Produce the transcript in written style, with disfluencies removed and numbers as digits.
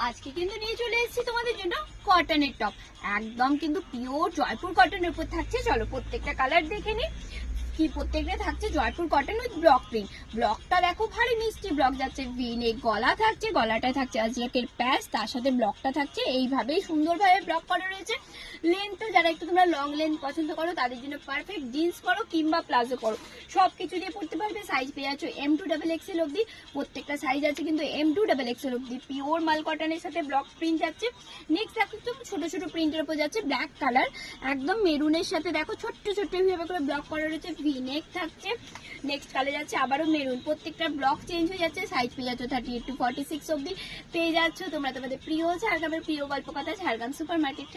আজকে কিন্তু নিয়ে চলে এসেছি তোমাদের জন্য কটনের টপ। একদম কিন্তু পিওর জয়পুর কটনের উপর থাকছে। চলো প্রত্যেকটা কালার দেখে নি। কি প্রত্যেকটা থাকছে Jaipur cotton with block print. ব্লকটা দেখো ভারী মিষ্টি ব্লক যাচ্ছে, ভিনেক গলা থাকছে, গলাটায় থাকছে আজরাকের প্যাচ, তার সাথে ব্লকটা থাকছে এইভাবেই সুন্দরভাবে ব্লক করা রয়েছে। লেন্থটা যারা একটু তোমরা লং লেন্থ পছন্দ করো তাদের জন্য পারফেক্ট। জিন্স করো কিংবা প্লাজো করো সবকিছু দিয়ে পড়তে পারবে। সাইজ পেয়ে যাচ্ছ M2XXL অব্দি, প্রত্যেকটা সাইজ আছে কিন্তু M2XXL অব্দি। পিওর মাল কটনের সাথে ব্লক প্রিন্ট যাচ্ছে। নেক্সট দেখো ছোট ছোট প্রিন্টের উপর যাচ্ছে ব্ল্যাক কালার, একদম মেরুনের সাথে দেখো ছোট্ট ছোট্ট ভাবে করে ব্লক করা রয়েছে, ভিনেক থাকছে। নেক্সট কালার যাচ্ছে আবারও মেরুন, প্রত্যেকটা ব্লক চেঞ্জ হয়ে যাচ্ছে। সাইজ পেয়ে যাচ্ছ 38 to 46 অব্দি পেয়ে যাচ্ছ তোমরা তোমাদের প্রিয় ঝাড়গ্রামের প্রিয় গল্প কথা ঝাড়গ্রাম সুপার মার্কেট।